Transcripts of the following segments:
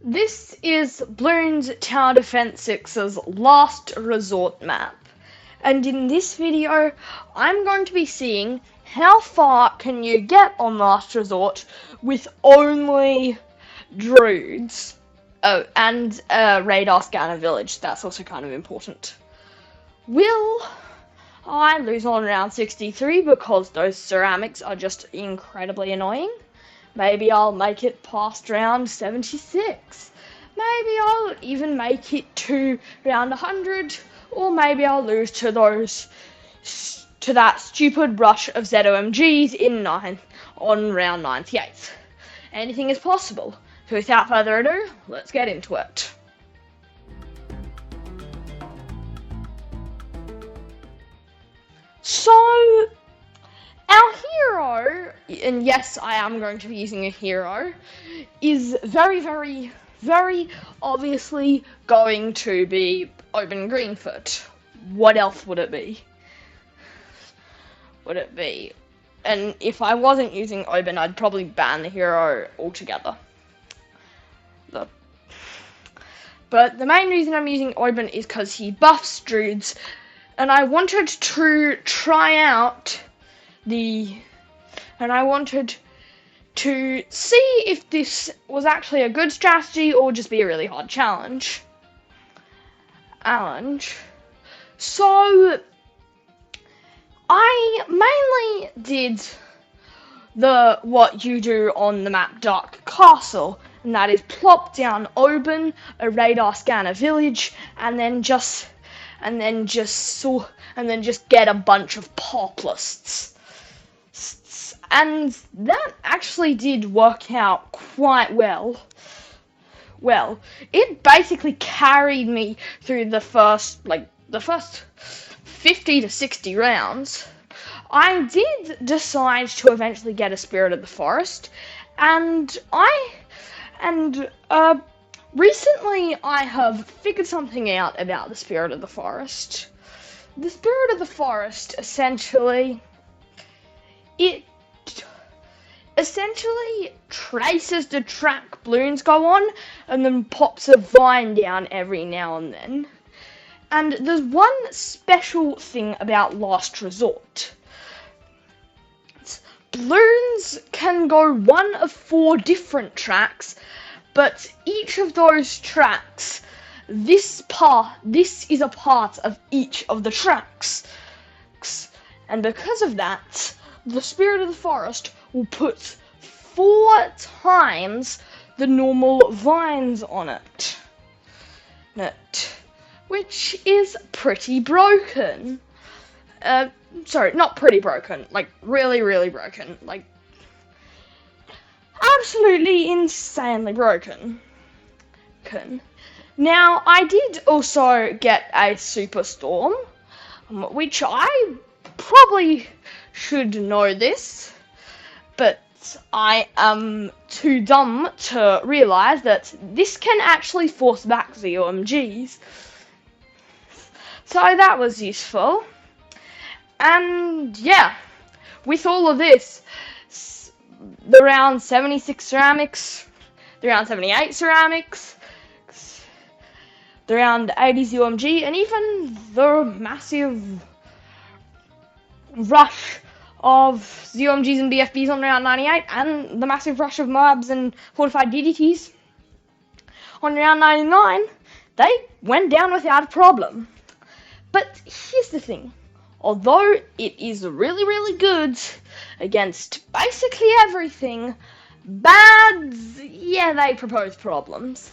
This is Bloons Tower Defense 6's last resort map, and in this video I'm going to be seeing how far can you get on last resort with only Druids. Oh, and radar scanner village, that's also kind of important. Will I lose on round 63 because those ceramics are just incredibly annoying? Maybe I'll make it past round 76. Maybe I'll even make it to round 100, or maybe I'll lose to that stupid rush of ZOMGs on round 98. Anything is possible. So without further ado, let's get into it. So, our hero, and yes, I am going to be using a hero, is very obviously going to be Obyn Greenfoot. What else would it be? And if I wasn't using Obyn, I'd probably ban the hero altogether. But the main reason I'm using Obyn is because he buffs Druids, and I wanted to try out and I wanted to see if this was actually a good strategy or just be a really hard challenge. So I mainly did what you do on the map Dark Castle, and that is plop down Obyn, a radar scanner village, and then just get a bunch of pop lists. And that actually did work out quite well. Well, it basically carried me through the first 50 to 60 rounds. I did decide to eventually get a Spirit of the Forest, and recently I have figured something out about the Spirit of the Forest. The Spirit of the Forest essentially traces the track Bloons go on and then pops a vine down every now and then. And there's one special thing about Last Resort. Bloons can go one of 4 different tracks, but each of those tracks, this is a part of each of the tracks. And because of that, the Spirit of the Forest will put 4 times the normal vines on it. Which is pretty broken. Sorry, not pretty broken, like really broken. Like, absolutely insanely broken. Now, I did also get a Superstorm, which I probably should know this, but I am too dumb to realise that this can actually force back the OMGs. So that was useful. And yeah, with all of this, the round 76 ceramics, the round 78 ceramics, the round 80 OMG, and even the massive rush of ZOMGs and BFBs on round 98, and the massive rush of Moabs and fortified DDTs on round 99, they went down without a problem. But here's the thing, although it is really good against basically everything, bads, yeah, they propose problems.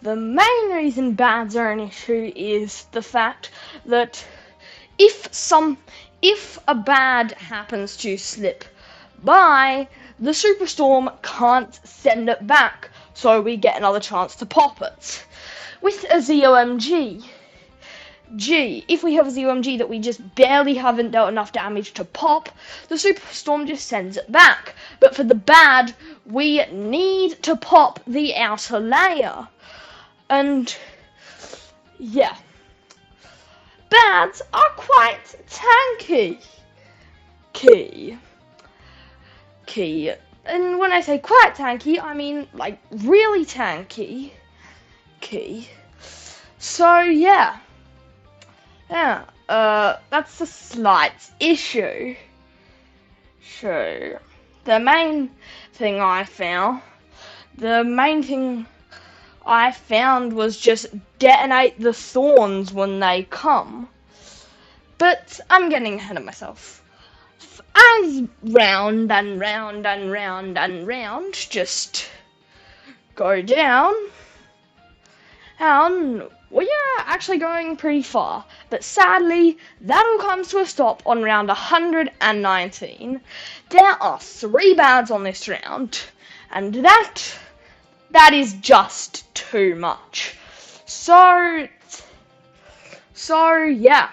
The main reason bads are an issue is the fact that if a bad happens to slip by, the Superstorm can't send it back, so we get another chance to pop it. With a ZOMG, if we have a ZOMG that we just barely haven't dealt enough damage to pop, the Superstorm just sends it back. But for the bad, we need to pop the outer layer. And yeah, bads are quite tanky. And when I say quite tanky, I mean like really tanky. key. So yeah, that's a slight issue. So the main thing I found was just detonate the thorns when they come. But I'm getting ahead of myself. As round and round and round and round just go down, and we are actually going pretty far. But sadly, that all comes to a stop on round 119. There are 3 bads on this round, and that is just too much. So yeah.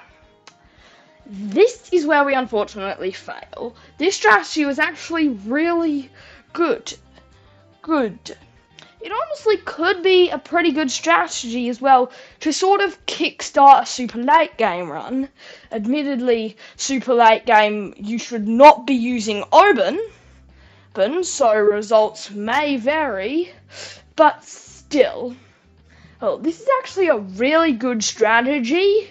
This is where we unfortunately fail. This strategy was actually really good. It honestly could be a pretty good strategy as well to sort of kickstart a super late game run. Admittedly, super late game, you should not be using Obyn, so results may vary, but still. Well, this is actually a really good strategy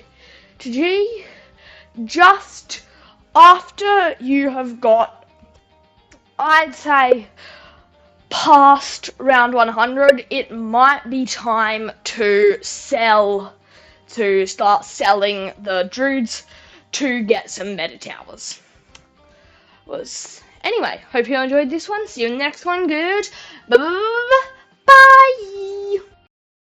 just after you have got, I'd say, past round 100, it might be time to start selling the Druids to get some meta towers. Anyway, hope you enjoyed this one. See you in the next one. Good. Bye.